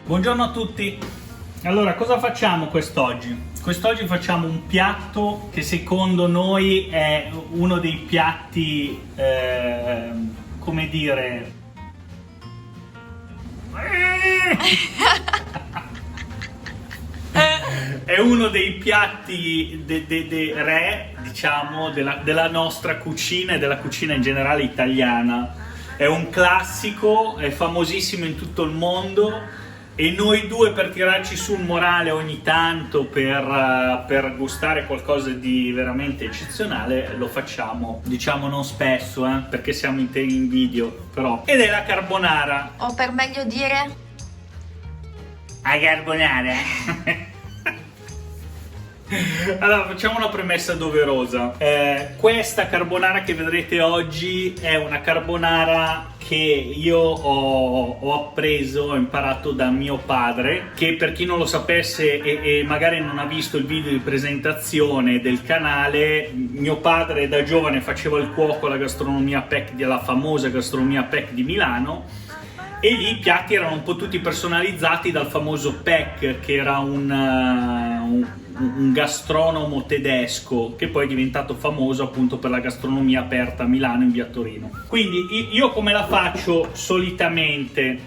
Buongiorno a tutti. Allora, cosa facciamo quest'oggi? Quest'oggi facciamo un piatto che secondo noi è uno dei piatti, come dire... È uno dei piatti re, diciamo, della nostra cucina e della cucina in generale italiana. È un classico, è famosissimo in tutto il mondo. E noi due, per tirarci su un morale ogni tanto, per gustare qualcosa di veramente eccezionale, lo facciamo, diciamo non spesso, perché siamo in video, però. Ed è la carbonara. O per meglio dire... La carbonara. Allora, facciamo una premessa doverosa. Questa carbonara che vedrete oggi è una carbonara che io ho appreso, ho imparato da mio padre, che per chi non lo sapesse e magari non ha visto il video di presentazione del canale, mio padre da giovane faceva il cuoco alla gastronomia PEC, della famosa gastronomia PEC di Milano, e lì i piatti erano un po' tutti personalizzati dal famoso PEC, che era un gastronomo tedesco che poi è diventato famoso appunto per la gastronomia aperta a Milano, in via Torino. Quindi io come la faccio solitamente?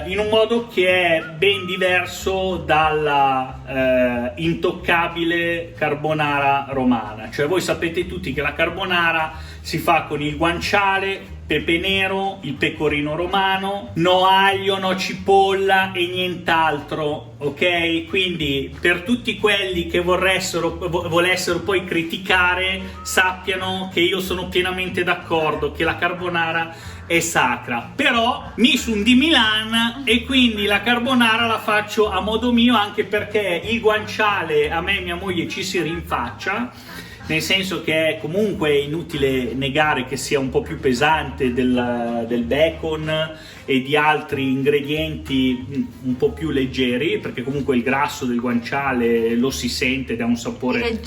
In un modo che è ben diverso dalla intoccabile carbonara romana. Cioè, voi sapete tutti che la carbonara si fa con il guanciale, pepe nero, il pecorino romano, no aglio, no cipolla e nient'altro, ok? Quindi per tutti quelli che volessero poi criticare, sappiano che io sono pienamente d'accordo che la carbonara è sacra, però mi sono di Milano e quindi la carbonara la faccio a modo mio, anche perché il guanciale a me e mia moglie ci si rinfaccia, nel senso che è comunque inutile negare che sia un po' più pesante del bacon e di altri ingredienti un po' più leggeri, perché comunque il grasso del guanciale lo si sente ed ha un sapore...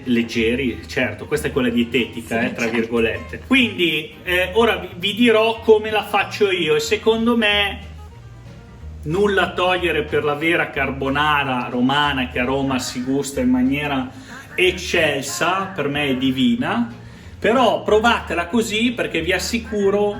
Leggeri, certo, questa è quella dietetica, sì, tra virgolette. Quindi ora vi dirò come la faccio io, e secondo me nulla a togliere per la vera carbonara romana, che a Roma si gusta in maniera eccelsa, per me è divina, però provatela così, perché vi assicuro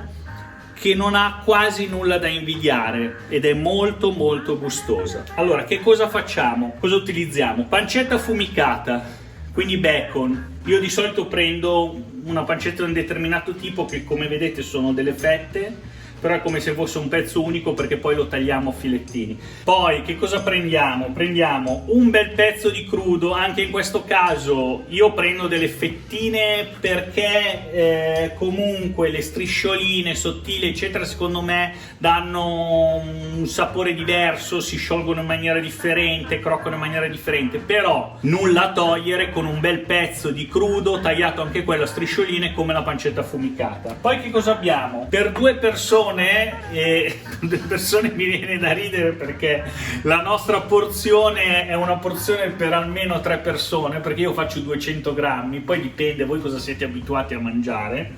che non ha quasi nulla da invidiare ed è molto molto gustosa. Allora, che cosa facciamo? Cosa utilizziamo? Pancetta affumicata, quindi bacon. Io di solito prendo una pancetta di un determinato tipo, che come vedete sono delle fette, però è come se fosse un pezzo unico, perché poi lo tagliamo a filettini. Poi che cosa prendiamo? Prendiamo un bel pezzo di crudo, anche in questo caso io prendo delle fettine, perché comunque le striscioline sottili eccetera secondo me danno un sapore diverso, si sciolgono in maniera differente, croccano in maniera differente, però nulla a togliere con un bel pezzo di crudo tagliato anche quello a striscioline, come la pancetta affumicata. Poi che cosa abbiamo? Per due persone mi viene da ridere, perché la nostra porzione è una porzione per almeno 3 persone, perché io faccio 200 grammi, poi dipende voi cosa siete abituati a mangiare,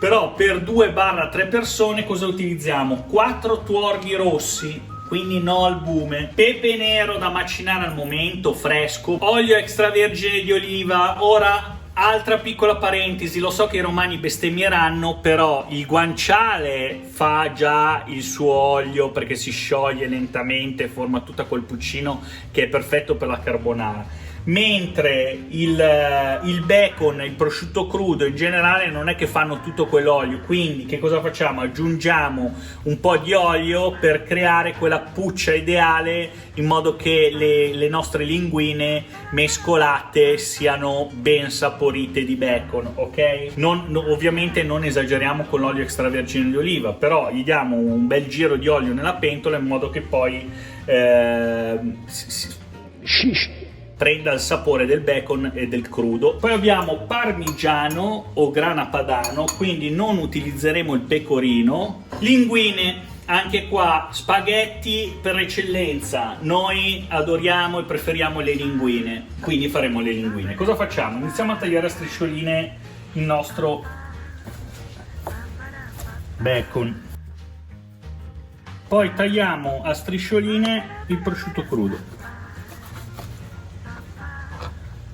però per 2-3 persone cosa utilizziamo? 4 tuorli rossi, quindi no albume, pepe nero da macinare al momento, fresco, olio extravergine di oliva. Ora, altra piccola parentesi, lo so che i romani bestemmieranno, però il guanciale fa già il suo olio, perché si scioglie lentamente, forma tutto quel pulcino che è perfetto per la carbonara, mentre il bacon, il prosciutto crudo in generale non è che fanno tutto quell'olio. Quindi che cosa facciamo? Aggiungiamo un po' di olio per creare quella puccia ideale, in modo che le nostre linguine mescolate siano ben saporite di bacon, ok? Ovviamente non esageriamo con l'olio extravergine di oliva, però gli diamo un bel giro di olio nella pentola, in modo che poi prenda il sapore del bacon e del crudo. Poi abbiamo parmigiano o grana padano, quindi non utilizzeremo il pecorino. Linguine, anche qua spaghetti per eccellenza, noi adoriamo e preferiamo le linguine, quindi faremo le linguine. Cosa facciamo? Iniziamo a tagliare a striscioline il nostro bacon, poi tagliamo a striscioline il prosciutto crudo.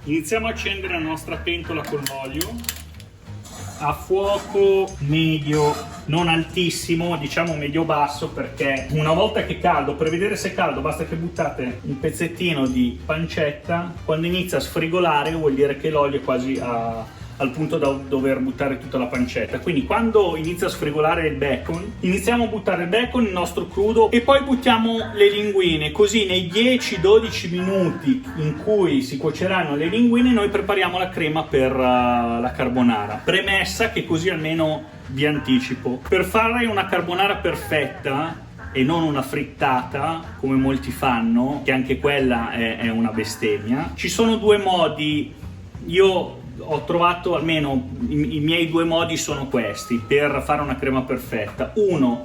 Iniziamo a accendere la nostra pentola con l'olio a fuoco medio, non altissimo, diciamo medio basso, perché una volta che è caldo, per vedere se è caldo basta che buttate un pezzettino di pancetta. Quando inizia a sfrigolare vuol dire che l'olio è quasi al punto da dover buttare tutta la pancetta. Quindi quando inizia a sfrigolare il bacon, iniziamo a buttare il bacon, il nostro crudo, e poi buttiamo le linguine. Così nei 10-12 minuti in cui si cuoceranno le linguine noi prepariamo la crema per la carbonara. Premessa che così almeno vi anticipo: per fare una carbonara perfetta e non una frittata come molti fanno, che anche quella è una bestemmia, ci sono due modi. Io ho trovato, almeno i miei due modi sono questi per fare una crema perfetta. Uno,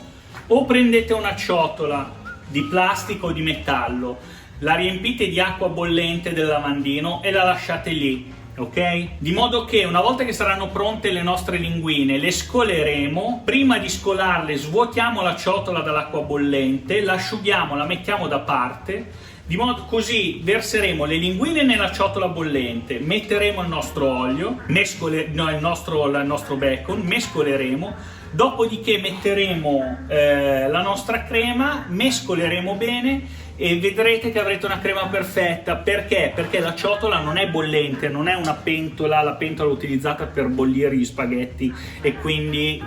o prendete una ciotola di plastica o di metallo, la riempite di acqua bollente del lavandino e la lasciate lì, ok? Di modo che una volta che saranno pronte le nostre linguine le scoleremo. Prima di scolarle svuotiamo la ciotola dall'acqua bollente, l'asciughiamo, la mettiamo da parte. Di modo così verseremo le linguine nella ciotola bollente, metteremo il nostro olio, il nostro bacon, mescoleremo, dopodiché metteremo la nostra crema, mescoleremo bene e vedrete che avrete una crema perfetta. Perché? Perché la ciotola non è bollente, non è una pentola, la pentola utilizzata per bollire gli spaghetti, e quindi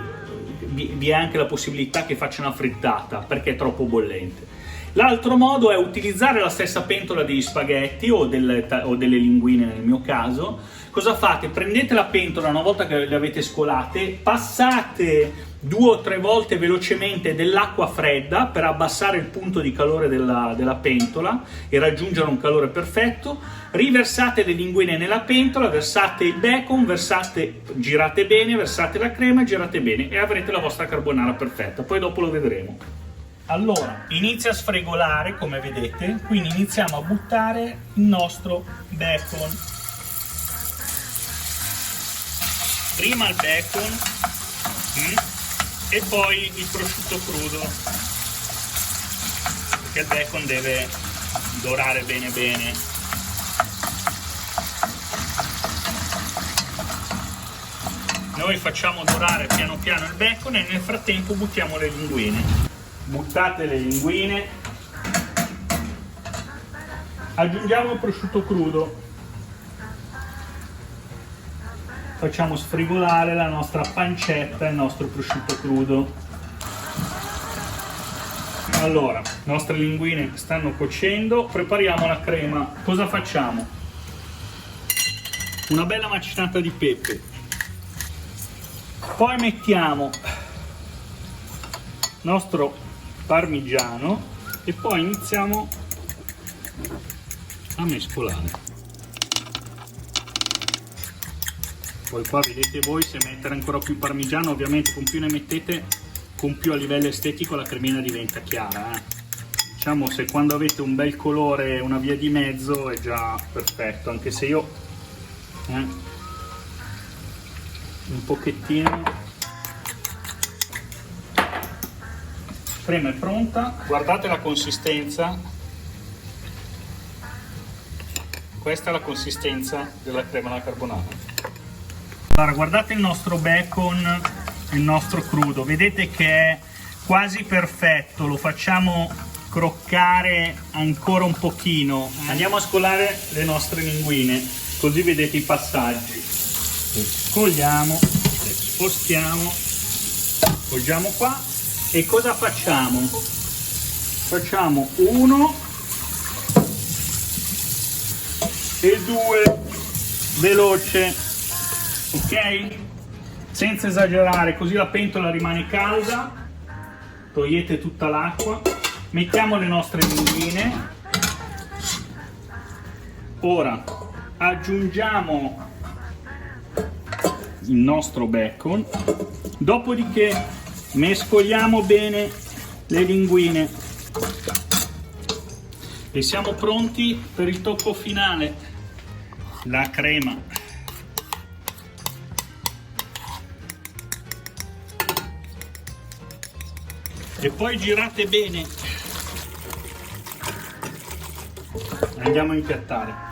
vi è anche la possibilità che faccia una frittata perché è troppo bollente. L'altro modo è utilizzare la stessa pentola degli spaghetti o delle linguine nel mio caso. Cosa fate? Prendete la pentola una volta che le avete scolate, passate 2 o 3 volte velocemente dell'acqua fredda per abbassare il punto di calore della pentola e raggiungere un calore perfetto. Riversate le linguine nella pentola, versate il bacon, girate bene, versate la crema, girate bene e avrete la vostra carbonara perfetta. Poi dopo lo vedremo. Allora, inizia a sfregolare come vedete, quindi iniziamo a buttare il nostro bacon. Prima il bacon e poi il prosciutto crudo, perché il bacon deve dorare bene bene. Noi facciamo dorare piano piano il bacon e nel frattempo buttiamo le linguine. Buttate le linguine, aggiungiamo il prosciutto crudo, facciamo sfrigolare la nostra pancetta e il nostro prosciutto crudo. Allora, le nostre linguine stanno cuocendo, prepariamo la crema. Cosa facciamo? Una bella macinata di pepe, poi mettiamo il nostro parmigiano e poi iniziamo a mescolare. Poi qua vedete voi se mettere ancora più parmigiano, ovviamente con più ne mettete con più a livello estetico la cremina diventa chiara. Diciamo, se quando avete un bel colore, una via di mezzo, è già perfetto, anche se io un pochettino. La crema è pronta, guardate la consistenza, questa è la consistenza della crema alla carbonara. Allora, guardate il nostro bacon, il nostro crudo, vedete che è quasi perfetto, lo facciamo croccare ancora un pochino. Andiamo a scolare le nostre linguine, così vedete i passaggi. Le scoliamo, le spostiamo, appoggiamo qua. E cosa facciamo? Facciamo 1 e 2 veloce, ok? Senza esagerare, così la pentola rimane calda. Togliete tutta l'acqua, mettiamo le nostre linguine, Ora aggiungiamo il nostro bacon, dopodiché mescoliamo bene le linguine e siamo pronti per il tocco finale, la crema. E poi girate bene. Andiamo a impiattare.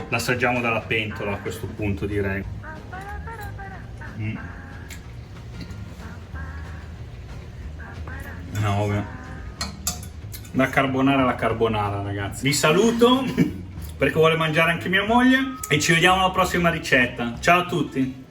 L'assaggiamo dalla pentola a questo punto, direi. No, ovvio. La carbonara, ragazzi. Vi saluto perché vuole mangiare anche mia moglie e ci vediamo alla prossima ricetta. Ciao a tutti.